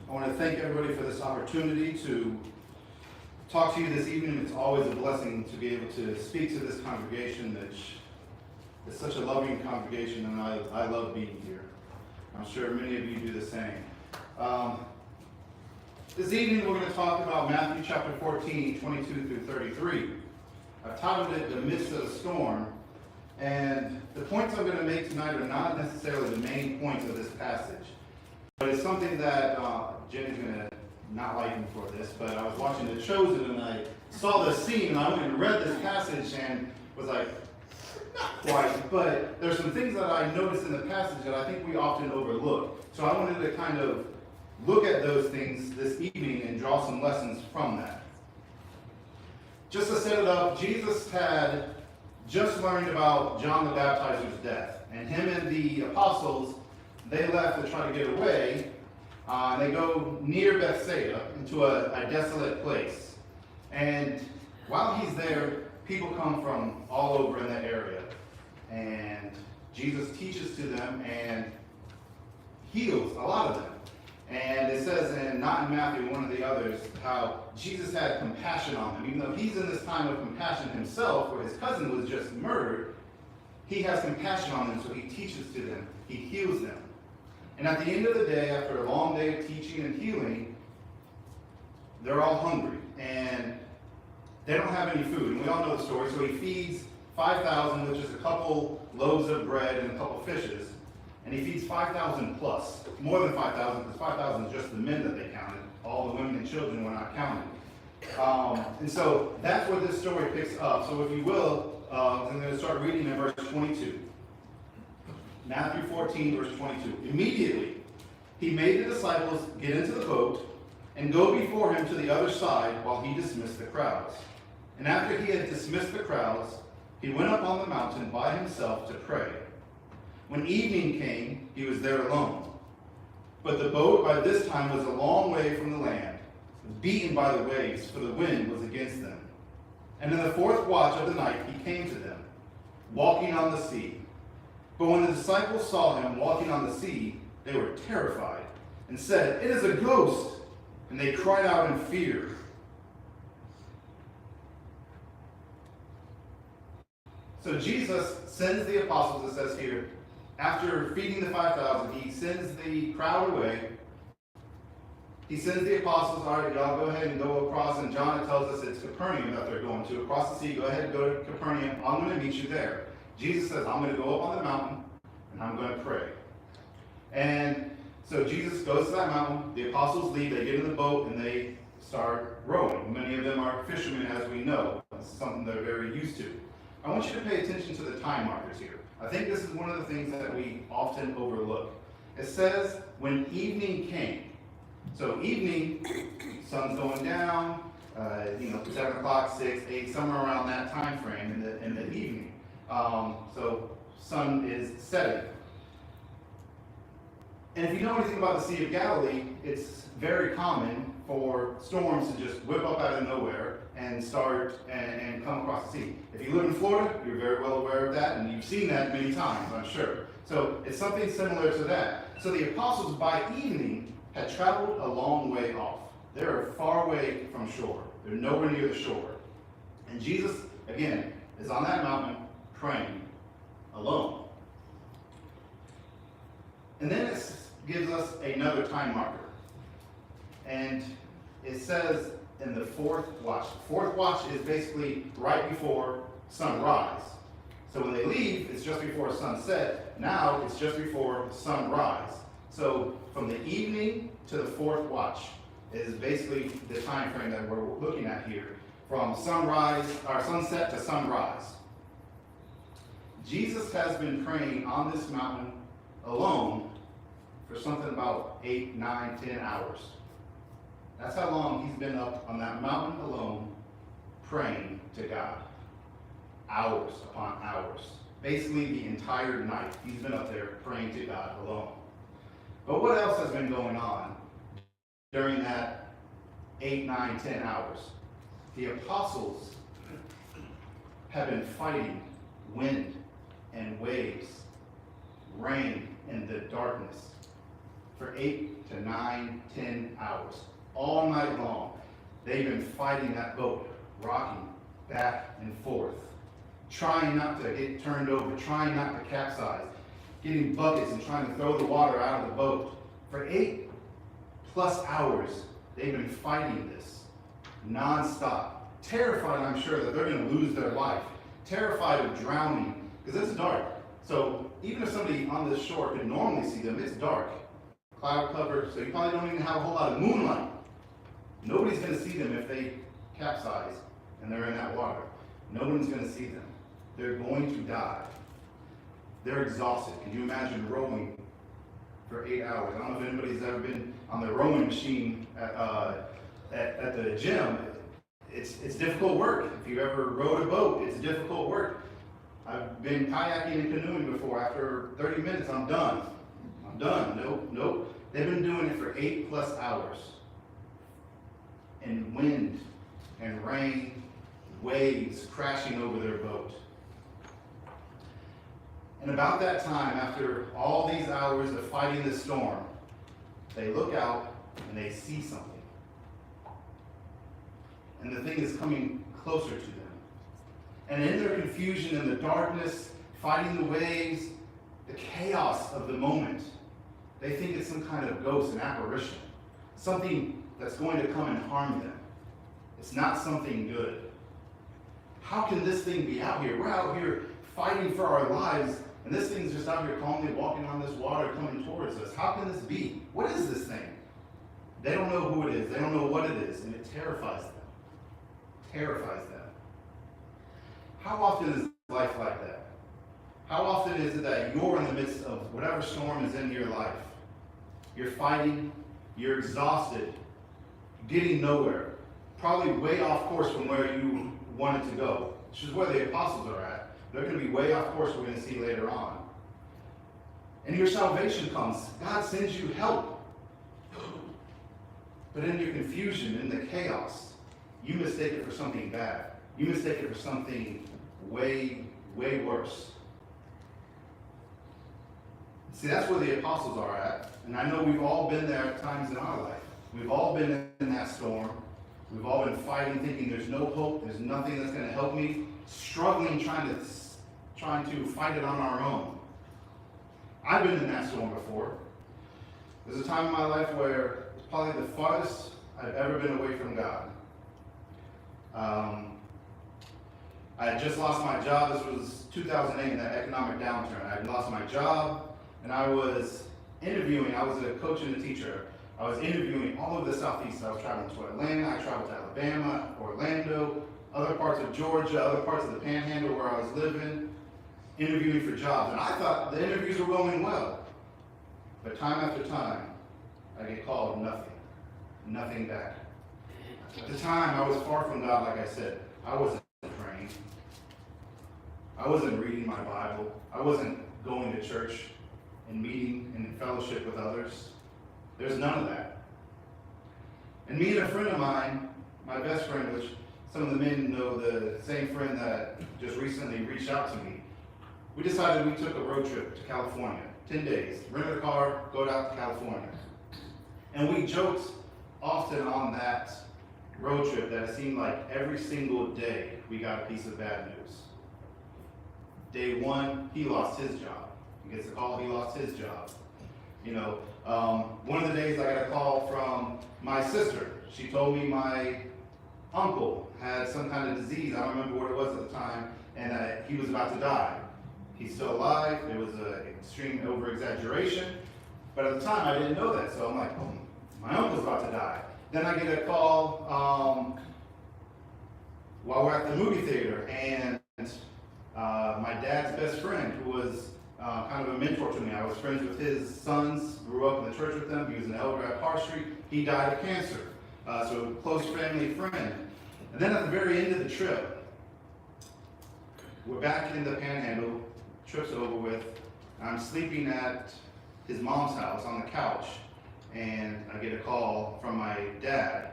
I want to thank everybody for this opportunity to talk to you this evening. It's always a blessing to be able to speak to this congregation that is such a loving congregation, and I love being here. I'm sure many of you do the same. This evening we're going to talk about Matthew chapter 14, 22 through 33. I've titled it The Midst of the Storm, and the points I'm going to make tonight are not necessarily the main points of this passage. But it's something that Jenny's going to not like me for this, but I was watching The Chosen and I saw this scene and I went and read this passage and was like, not quite, but there's some things that I noticed in the passage that I think we often overlook. So I wanted to kind of look at those things this evening and draw some lessons from that. Just to set it up, Jesus had just learned about John the Baptizer's death, and him and the apostles, they left to try to get away. They go near Bethsaida into a desolate place. And while he's there, people come from all over in that area. And Jesus teaches to them and heals a lot of them. And it says, and not in Matthew, one of the others, how Jesus had compassion on them. Even though he's in this time of compassion himself, where his cousin was just murdered, he has compassion on them, so he teaches to them. He heals them. And at the end of the day, after a long day of teaching and healing, they're all hungry. And they don't have any food. And we all know the story. So he feeds 5,000, which is a couple loaves of bread and a couple fishes. And he feeds 5,000 plus. More than 5,000, because 5,000 is just the men that they counted. All the women and children were not counted. And so that's where this story picks up. So if you will, I'm going to start reading in verse 22. Matthew 14, verse 22. Immediately, he made the disciples get into the boat and go before him to the other side while he dismissed the crowds. And after he had dismissed the crowds, he went up on the mountain by himself to pray. When evening came, he was there alone. But the boat by this time was a long way from the land, beaten by the waves, for the wind was against them. And in the fourth watch of the night he came to them, walking on the sea. But when the disciples saw him walking on the sea, they were terrified and said, "It is a ghost!" And they cried out in fear. So Jesus sends the apostles, it says here, after feeding the 5,000, he sends the crowd away. He sends the apostles, all right, y'all go ahead and go across. And John tells us it's Capernaum that they're going to. Across the sea, go ahead and go to Capernaum. I'm going to meet you there. Jesus says, I'm going to go up on the mountain and I'm going to pray. And so Jesus goes to that mountain. The apostles leave. They get in the boat and they start rowing. Many of them are fishermen, as we know. It's something they're very used to. I want you to pay attention to the time markers here. I think this is one of the things that we often overlook. It says, when evening came. So evening, sun's going down, 7 o'clock, 6, 8, somewhere around that time frame in the evening. So sun is setting. And if you know anything about the Sea of Galilee, it's very common for storms to just whip up out of nowhere and start and come across the sea. If you live in Florida, you're very well aware of that, and you've seen that many times, I'm sure. So it's something similar to that. So the apostles, by evening, had traveled a long way off. They're far away from shore. They're nowhere near the shore. And Jesus, again, is on that mountain praying alone. And then it gives us another time marker. And it says in the fourth watch. The fourth watch is basically right before sunrise. So when they leave, it's just before sunset. Now it's just before sunrise. So from the evening to the fourth watch is basically the time frame that we're looking at here. From sunset to sunrise. Jesus has been praying on this mountain alone for something about 8, 9, 10 hours. That's how long he's been up on that mountain alone praying to God. Hours upon hours. Basically the entire night he's been up there praying to God alone. But what else has been going on during that 8, 9, 10 hours? The apostles have been fighting wind and waves, rain and the darkness for 8 to 9, 10 hours. All night long, they've been fighting that boat, rocking back and forth, trying not to get turned over, trying not to capsize, getting buckets and trying to throw the water out of the boat. For 8+ hours, they've been fighting this nonstop. Terrified, I'm sure, that they're going to lose their life. Terrified of drowning, because it's dark. So even if somebody on this shore could normally see them, it's dark. Cloud cover, so you probably don't even have a whole lot of moonlight. Nobody's going to see them if they capsize and they're in that water. No one's going to see them. They're going to die. They're exhausted. Can you imagine rowing for 8 hours? I don't know if anybody's ever been on the rowing machine at the gym. It's difficult work. If you ever rowed a boat, it's difficult work. I've been kayaking and canoeing before. After 30 minutes, I'm done. I'm done. Nope. They've been doing it for 8+ hours. And wind and rain, waves crashing over their boat. And about that time, after all these hours of fighting the storm, they look out and they see something. And the thing is coming closer to them. And in their confusion, in the darkness, fighting the waves, the chaos of the moment, they think it's some kind of ghost, an apparition, something that's going to come and harm them. It's not something good. How can this thing be out here? We're out here fighting for our lives, and this thing's just out here calmly walking on this water coming towards us. How can this be? What is this thing? They don't know who it is. They don't know what it is, and it terrifies them. Terrifies them. How often is life like that? How often is it that you're in the midst of whatever storm is in your life? You're fighting, you're exhausted, getting nowhere, probably way off course from where you wanted to go, which is where the apostles are at. They're going to be way off course, we're going to see later on. And your salvation comes. God sends you help. But in your confusion, in the chaos, you mistake it for something bad. You mistake it for something way, way worse. See, that's where the apostles are at. And I know we've all been there at times in our life. We've all been in that storm. We've all been fighting, thinking there's no hope, there's nothing that's going to help me. Struggling, trying to fight it on our own. I've been in that storm before. There's a time in my life where it's probably the farthest I've ever been away from God. I had just lost my job. This was 2008, that economic downturn. I had lost my job, and I was interviewing. I was a coach and a teacher. I was interviewing all over the Southeast. I was traveling to Atlanta. I traveled to Alabama, Orlando, other parts of Georgia, other parts of the Panhandle where I was living, interviewing for jobs. And I thought the interviews were going well. But time after time, I get called nothing back. At the time, I was far from God, like I said. I wasn't praying. I wasn't reading my Bible. I wasn't going to church and meeting and in fellowship with others. There's none of that. And me and a friend of mine, my best friend, which some of the men know, the same friend that just recently reached out to me, we decided we took a road trip to California, 10 days, rented a car, go out to California. And we joked often on that road trip that it seemed like every single day we got a piece of bad news. Day one, he lost his job. He gets a call, he lost his job. One of the days I got a call from my sister. She told me my uncle had some kind of disease, I don't remember what it was at the time, and that he was about to die. He's still alive. It was an extreme over-exaggeration, but at the time I didn't know that, so I'm like, oh, my uncle's about to die. Then I get a call while we're at the movie theater, and my dad's best friend, who was kind of a mentor to me. I was friends with his sons, grew up in the church with them. He was an elder at Park Street. He died of cancer. So a close family friend. And then at the very end of the trip, we're back in the Panhandle, trip's over with. I'm sleeping at his mom's house on the couch, and I get a call from my dad,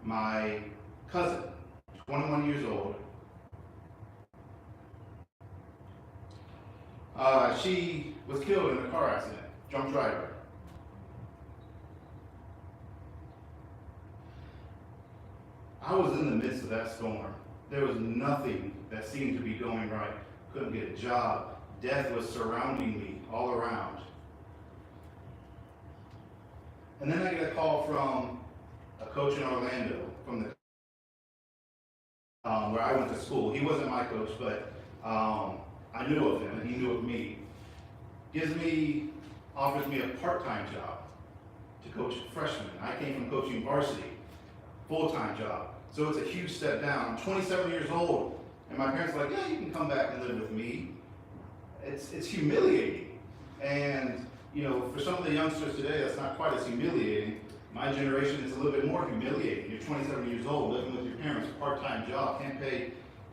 my cousin, 21 years old. She was killed in a car accident, drunk driver. I was in the midst of that storm. There was nothing that seemed to be going right. Couldn't get a job. Death was surrounding me all around. And then I get a call from a coach in Orlando, from the where I went to school. He wasn't my coach, but I knew of him, and he knew of me. Offers me a part-time job to coach freshmen. I came from coaching varsity, full-time job. So it's a huge step down. I'm 27 years old, and my parents are like, yeah, you can come back and live with me. It's humiliating. And, you know, for some of the youngsters today, that's not quite as humiliating. My generation, it's a little bit more humiliating. You're 27 years old, living with your parents, part-time job, can't pay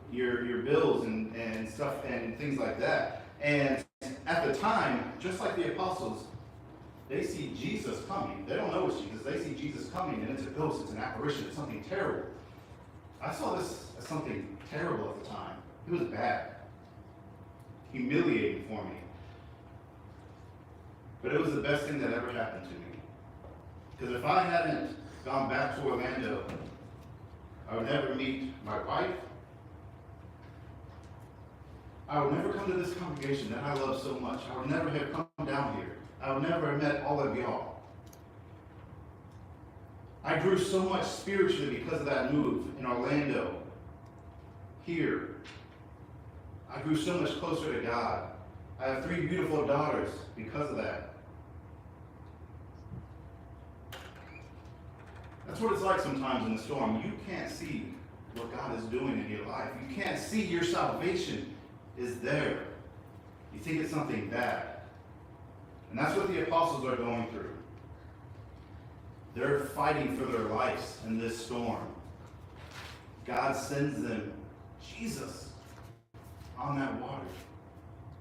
your bills and stuff and things like that. And at the time, just like the apostles, they see Jesus coming. They don't know it's Jesus. They see Jesus coming, and it's a ghost, it's an apparition, it's something terrible. I saw this as something terrible at the time. It was bad. Humiliating for me. But it was the best thing that ever happened to me. Because if I hadn't gone back to Orlando, I would never meet my wife. I would never come to this congregation that I love so much. I would never have come down here. I would never have met all of y'all. I grew so much spiritually because of that move in Orlando. Here, I grew so much closer to God. I have 3 beautiful daughters because of that. That's what it's like sometimes in the storm. You can't see what God is doing in your life. You can't see your salvation is there. You think it's something bad. And that's what the apostles are going through. They're fighting for their lives in this storm. God sends them Jesus on that water.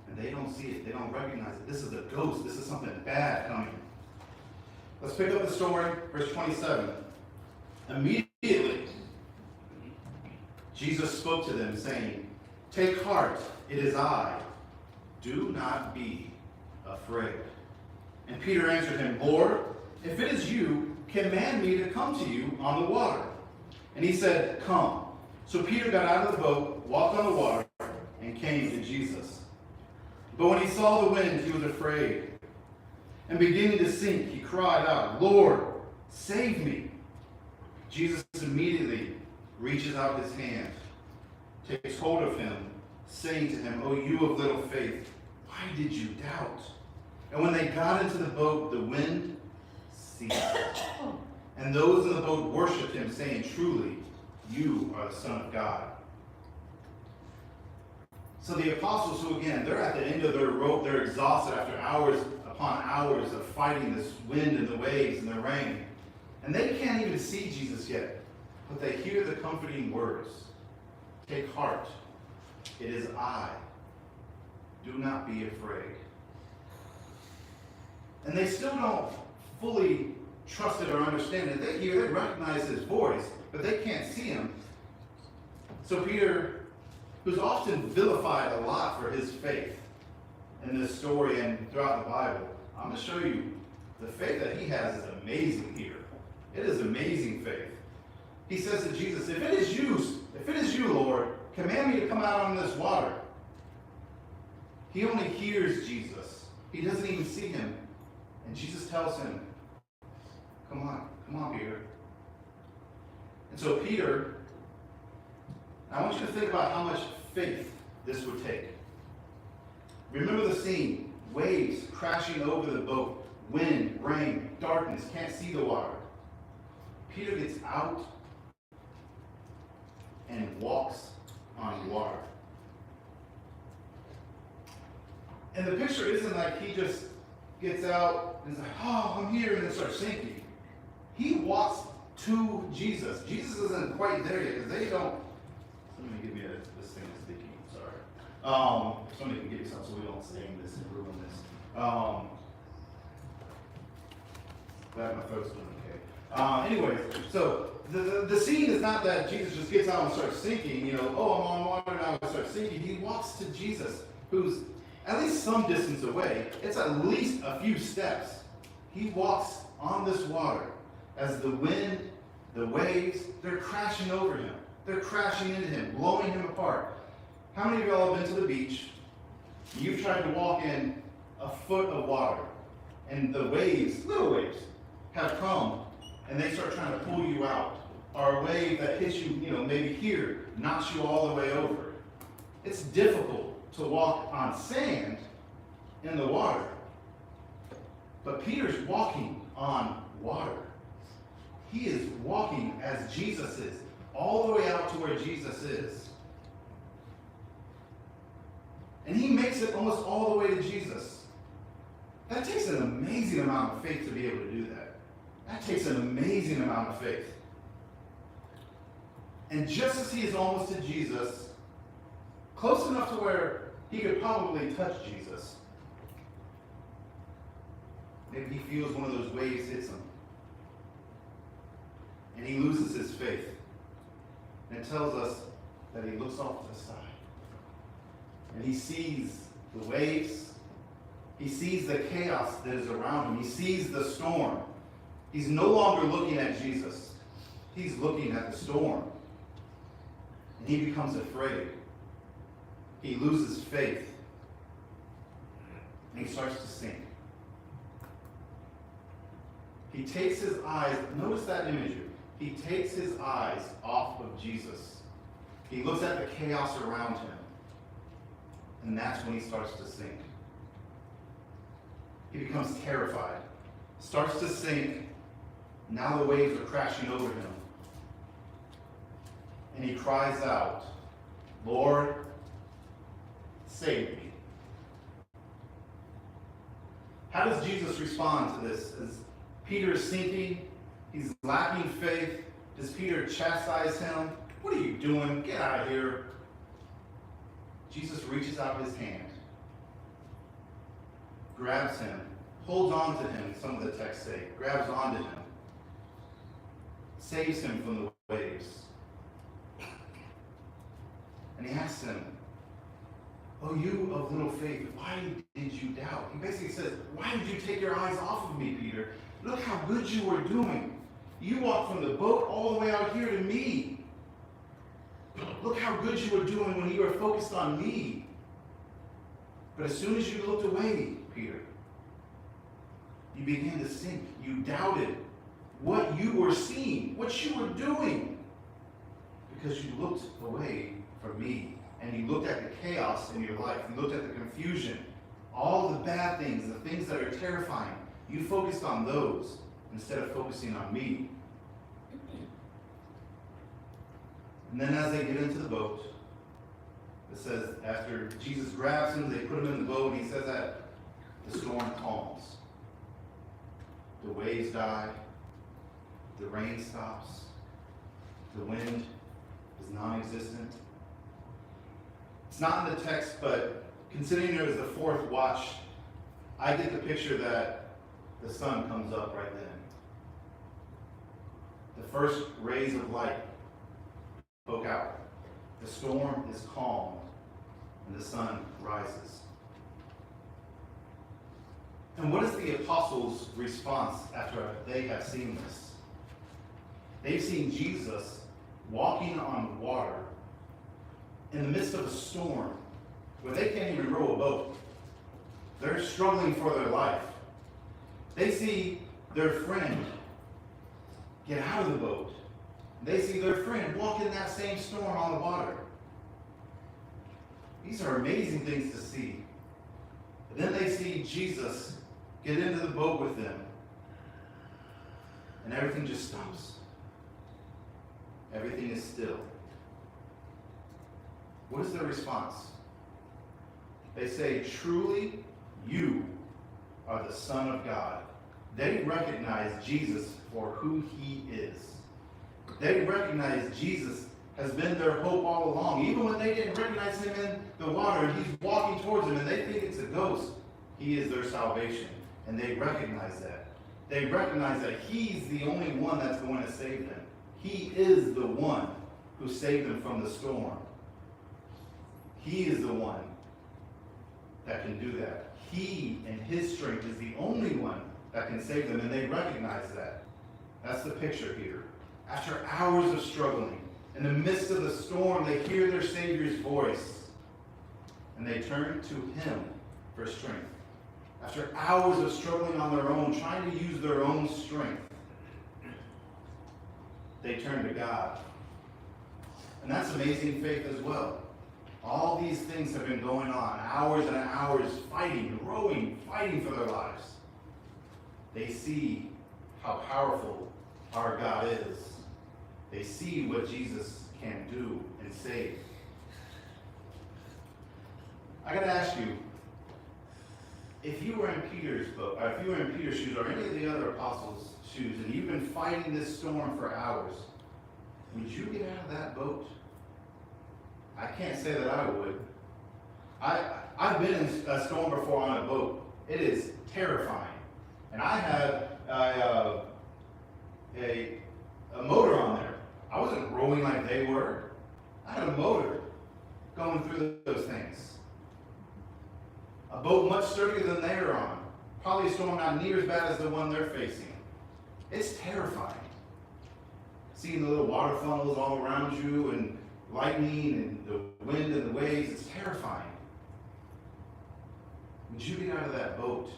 And they don't see it. They don't recognize it. This is a ghost. This is something bad coming. Let's pick up the story, verse 27. Immediately, Jesus spoke to them, saying, "Take heart, it is I. Do not be afraid." And Peter answered him, "Lord, if it is you, command me to come to you on the water." And he said, "Come." So Peter got out of the boat, walked on the water, and came to Jesus. But when he saw the wind, he was afraid. And beginning to sink, he cried out, "Lord, save me." Jesus immediately reaches out his hand, takes hold of him, saying to him, "O you of little faith, why did you doubt?" And when they got into the boat, the wind ceased. And those in the boat worshipped him, saying, "Truly, you are the Son of God." So the apostles, who again, they're at the end of their rope, they're exhausted after hours upon hours of fighting this wind and the waves and the rain. And they can't even see Jesus yet, but they hear the comforting words. "Take heart, it is I. Do not be afraid." And they still don't fully trust it or understand it. They recognize his voice, but they can't see him. So Peter, who's often vilified a lot for his faith in this story and throughout the Bible, I'm going to show you the faith that he has is amazing here. It is amazing faith. He says to Jesus, if it is you, Lord, command me to come out on this water." He only hears Jesus. He doesn't even see him. And Jesus tells him, come on, Peter. And so Peter, I want you to think about how much faith this would take. Remember the scene, waves crashing over the boat, wind, rain, darkness, can't see the water. Peter gets out and walks on water. And the picture isn't like he just gets out and is like, "Oh, I'm here," and then starts sinking. He walks to Jesus. Jesus isn't quite there yet, because they don't. Somebody give me this thing is sticky. Sorry. Somebody can give me something so we don't stain this and ruin this. Glad my folks doing okay. Anyways, so the scene is not that Jesus just gets out and starts sinking. You know, "Oh, I'm on water now," and starts sinking. He walks to Jesus, who's at least some distance away. It's at least a few steps. He walks on this water as the wind The waves, they're crashing over him. They're crashing into him, blowing him apart. How many of y'all have been to the beach? You've tried to walk in a foot of water, and the waves, little waves, have come, and they start trying to pull you out. Or a wave that hits you, maybe here, knocks you all the way over. It's difficult to walk on sand in the water. But Peter's walking on water. He is walking as Jesus is, all the way out to where Jesus is. And he makes it almost all the way to Jesus. That takes an amazing amount of faith to be able to do that. That takes an amazing amount of faith. And just as he is almost to Jesus, close enough to where he could probably touch Jesus, maybe he feels one of those waves hits him. And he loses his faith. And it tells us that he looks off to the side. And he sees the waves. He sees the chaos that is around him. He sees the storm. He's no longer looking at Jesus. He's looking at the storm. And he becomes afraid. He loses faith. And he starts to sink. He takes his eyes, notice that imagery. He takes his eyes off of Jesus. He looks at the chaos around him. And that's when he starts to sink. He becomes terrified. Starts to sink. Now the waves are crashing over him. And he cries out, "Lord, save me." How does Jesus respond to this? As Peter is sinking, he's lacking faith. Does Peter chastise him? "What are you doing? Get out of here." Jesus reaches out his hand, grabs him, holds on to him, some of the texts say, grabs onto him, saves him from the waves. And he asks him, "Oh, you of little faith, why did you doubt?" He basically says, "Why did you take your eyes off of me, Peter? Look how good you were doing. You walked from the boat all the way out here to me. Look how good you were doing when you were focused on me. But as soon as you looked away, Peter, you began to sink. You doubted what you were seeing, what you were doing, because you looked away from me. And you looked at the chaos in your life. You looked at the confusion, all the bad things, the things that are terrifying. You focused on those instead of focusing on me." And then as they get into the boat, it says after Jesus grabs him, they put him in the boat, and he says that the storm calms. The waves die. The rain stops. The wind is non-existent. It's not in the text, but considering it was the fourth watch, I get the picture that the sun comes up right then. The first rays of light poke out. The storm is calmed, and the sun rises. And what is the apostles' response after they have seen this? They've seen Jesus walking on water in the midst of a storm where they can't even row a boat. They're struggling for their life. They see their friend get out of the boat. They see their friend walk in that same storm on the water. These are amazing things to see. But then they see Jesus get into the boat with them, and everything just stops. Everything is still. What is their response? They say, "Truly, you are the Son of God." They recognize Jesus for who he is. They recognize Jesus has been their hope all along. Even when they didn't recognize him in the water, and he's walking towards them, and they think it's a ghost, he is their salvation. And they recognize that. They recognize that he's the only one that's going to save them. He is the one who saved them from the storm. He is the one that can do that. He and his strength is the only one that can save them, and they recognize that. That's the picture here. After hours of struggling, in the midst of the storm, they hear their Savior's voice, and they turn to him for strength. After hours of struggling on their own, trying to use their own strength, they turn to God. And that's amazing faith as well. All these things have been going on, hours and hours, fighting, rowing, fighting for their lives. They see how powerful our God is. They see what Jesus can do and save. I gotta ask you, if you were in Peter's boat, or if you were in Peter's shoes, or any of the other apostles' shoes, and you've been fighting this storm for hours, would you get out of that boat? I can't say that I would. I've been in a storm before on a boat. It is terrifying. And I had a motor on there. I wasn't rowing like they were. I had a motor going through those things. A boat much sturdier than they are on. Probably a storm not near as bad as the one they're facing. It's terrifying. Seeing the little water funnels all around you and lightning and the wind and the waves, it's terrifying. Would you get out of that boat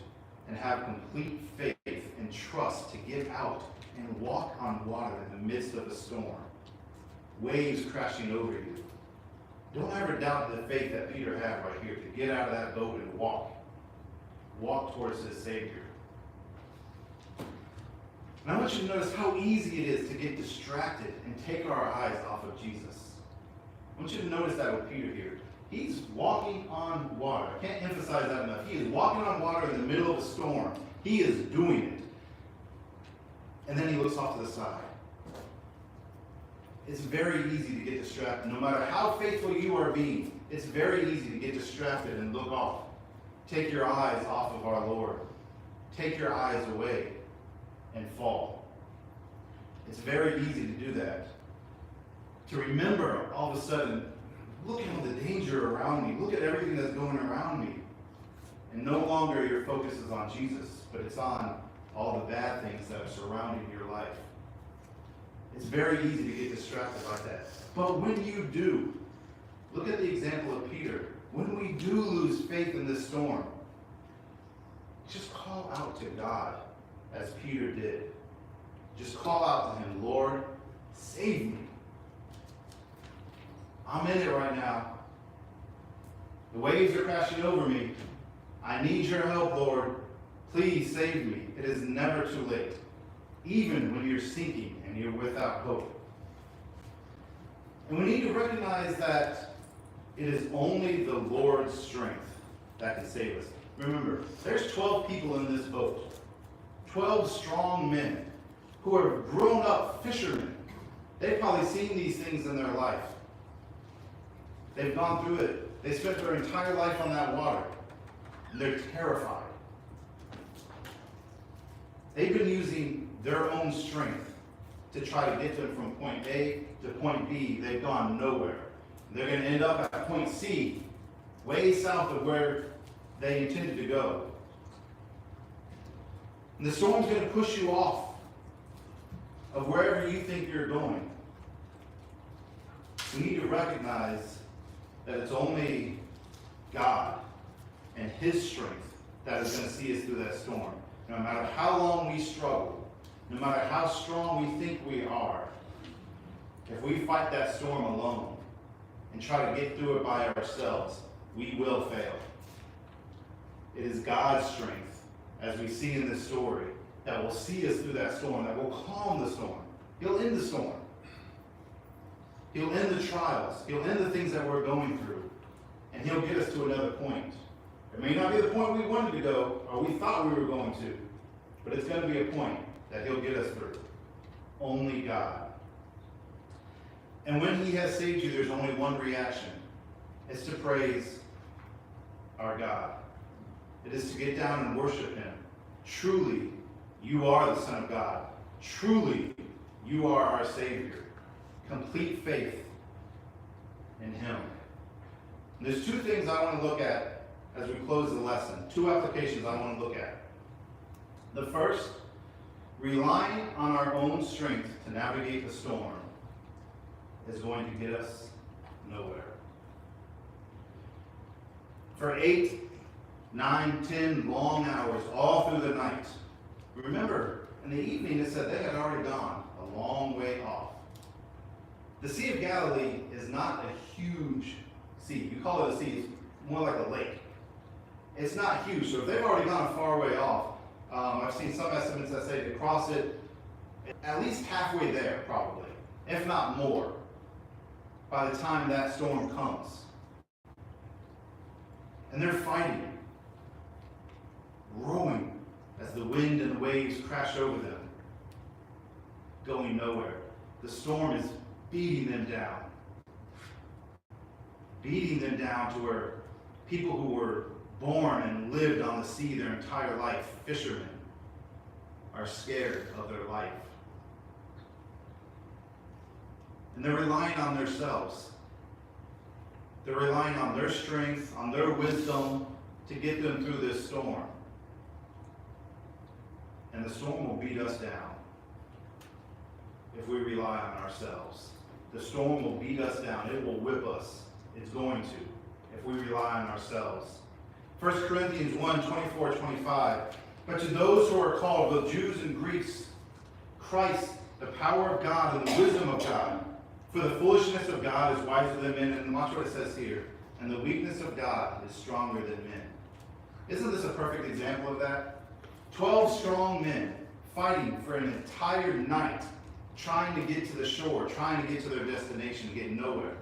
and have complete faith and trust to get out and walk on water in the midst of a storm? Waves crashing over you. Don't ever doubt the faith that Peter had right here to get out of that boat and walk. Walk towards his Savior. And I want you to notice how easy it is to get distracted and take our eyes off of Jesus. I want you to notice that with Peter here. He's walking on water. I can't emphasize that enough. He is walking on water in the middle of a storm. He is doing it. And then he looks off to the side. It's very easy to get distracted. No matter how faithful you are being, it's very easy to get distracted and look off. Take your eyes off of our Lord. Take your eyes away and fall. It's very easy to do that. To remember all of a sudden, look at all the danger around me. Look at everything that's going around me. And no longer your focus is on Jesus, but it's on all the bad things that are surrounding your life. It's very easy to get distracted like that. But when you do, look at the example of Peter. When we do lose faith in this storm, just call out to God as Peter did. Just call out to him, Lord, save me. I'm in it right now. The waves are crashing over me. I need your help, Lord. Please save me. It is never too late, even when you're sinking and you're without hope. And we need to recognize that it is only the Lord's strength that can save us. Remember, there's 12 people in this boat. 12 strong men who are grown-up fishermen. They've probably seen these things in their life. They've gone through it. They spent their entire life on that water. And they're terrified. They've been using their own strength to try to get them from point A to point B. They've gone nowhere. They're going to end up at point C, way south of where they intended to go. And the storm's going to push you off of wherever you think you're going. We need to recognize that it's only God and His strength that is going to see us through that storm. No matter how long we struggle, no matter how strong we think we are, if we fight that storm alone and try to get through it by ourselves, we will fail. It is God's strength, as we see in this story, that will see us through that storm, that will calm the storm. He'll end the storm. He'll end the trials. He'll end the things that we're going through. And He'll get us to another point. It may not be the point we wanted to go, or we thought we were going to, but it's going to be a point that He'll get us through. Only God. And when He has saved you, there's only one reaction. It's to praise our God. It is to get down and worship Him. Truly, you are the Son of God. Truly, you are our Savior. Complete faith in Him. And there's two things I want to look at as we close the lesson. Two applications I want to look at. The first, Relying on our own strength to navigate the storm is going to get us nowhere. For 8, 9, 10 long hours, all through the night. Remember, in the evening it said they had already gone a long way off. The Sea of Galilee is not a huge sea. You call it a sea, it's more like a lake. It's not huge, so if they've already gone a far way off, I've seen some estimates that say to cross it at least halfway there, probably, if not more, by the time that storm comes. And they're fighting, rowing as the wind and the waves crash over them, going nowhere. The storm is beating them down to where people who were born and lived on the sea their entire life, fishermen, are scared of their life. And they're relying on themselves. They're relying on their strength, on their wisdom to get them through this storm. And the storm will beat us down if we rely on ourselves. The storm will beat us down. It will whip us. It's going to, if we rely on ourselves. 1 Corinthians 1, 24, 25. But to those who are called, both Jews and Greeks, Christ, the power of God and the wisdom of God. For the foolishness of God is wiser than men. And watch what it says here. And the weakness of God is stronger than men. Isn't this a perfect example of that? 12 strong men fighting for an entire night, trying to get to the shore, trying to get to their destination, getting nowhere.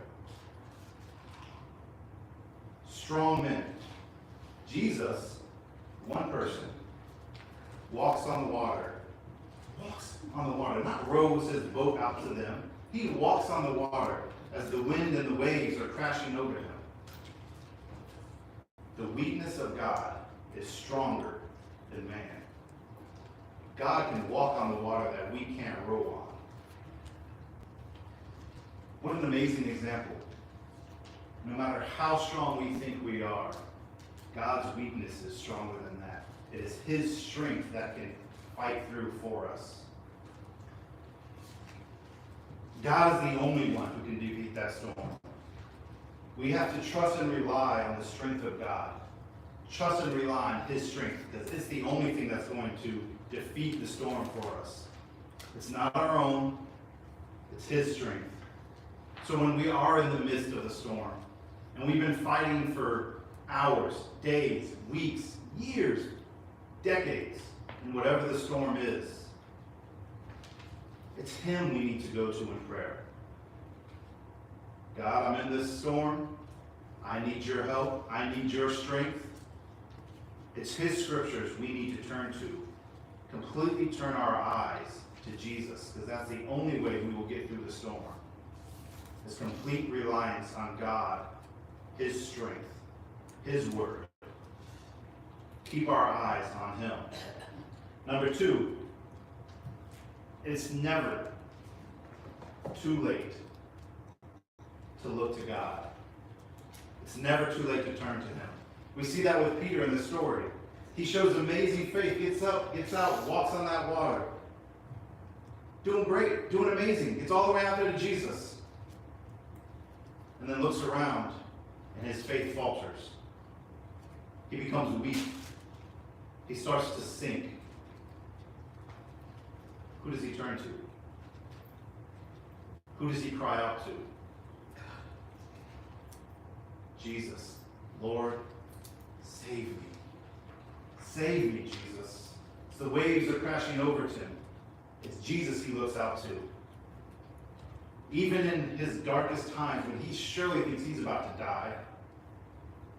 Strong men. Jesus, one person, walks on the water. Walks on the water, not rows his boat out to them. He walks on the water as the wind and the waves are crashing over him. The weakness of God is stronger than man. God can walk on the water that we can't row on. What an amazing example. No matter how strong we think we are, God's weakness is stronger than that. It is his strength that can fight through for us. God is the only one who can defeat that storm. We have to trust and rely on the strength of God. Trust and rely on his strength, because it's the only thing that's going to defeat the storm for us. It's not our own, it's his strength. So when we are in the midst of the storm, and we've been fighting for hours, days, weeks, years, decades, and whatever the storm is, it's him we need to go to in prayer. God, I'm in this storm. I need your help. I need your strength. It's his scriptures we need to turn to. Completely turn our eyes to Jesus, because that's the only way we will get through the storm. It's complete reliance on God, his strength, his word. Keep our eyes on him. Number 2, it's never too late to look to God. It's never too late to turn to him. We see that with Peter in the story. He shows amazing faith, gets up, gets out, walks on that water. Doing great, doing amazing. Gets all the way out there to Jesus. And then looks around, and his faith falters. He becomes weak. He starts to sink. Who does he turn to? Who does he cry out to? Jesus. Lord, save me. Save me, Jesus. The waves are crashing over to him. It's Jesus he looks out to. Even in his darkest times, when he surely thinks he's about to die,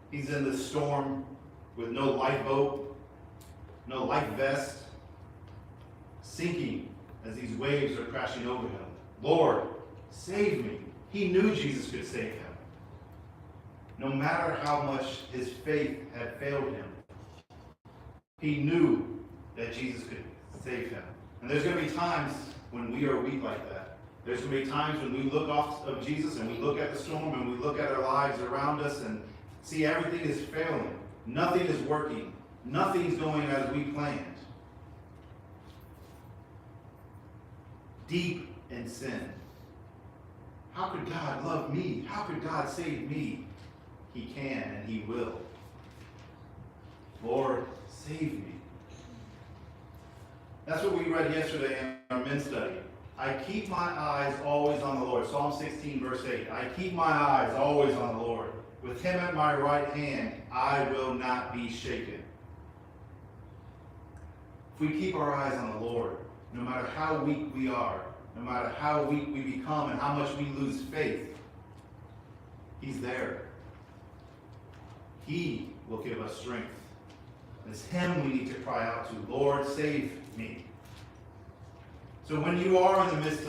he's in the storm with no lifeboat, no life vest, sinking as these waves are crashing over him. Lord, save me. He knew Jesus could save him. No matter how much his faith had failed him, he knew that Jesus could save him. And there's going to be times when we are weak like that. There's going to be times when we look off of Jesus and we look at the storm and we look at our lives around us and see everything is failing. Nothing is working. Nothing's going as we planned. deep in sin. How could God love me? How could God save me? He can and he will. Lord, save me. That's what we read yesterday in our men's study. I keep my eyes always on the Lord. Psalm 16, verse 8. I keep my eyes always on the Lord. With him at my right hand, I will not be shaken. If we keep our eyes on the Lord, no matter how weak we are, no matter how weak we become and how much we lose faith, he's there. He will give us strength. It's him we need to cry out to. Lord, save me. So when you are in the midst of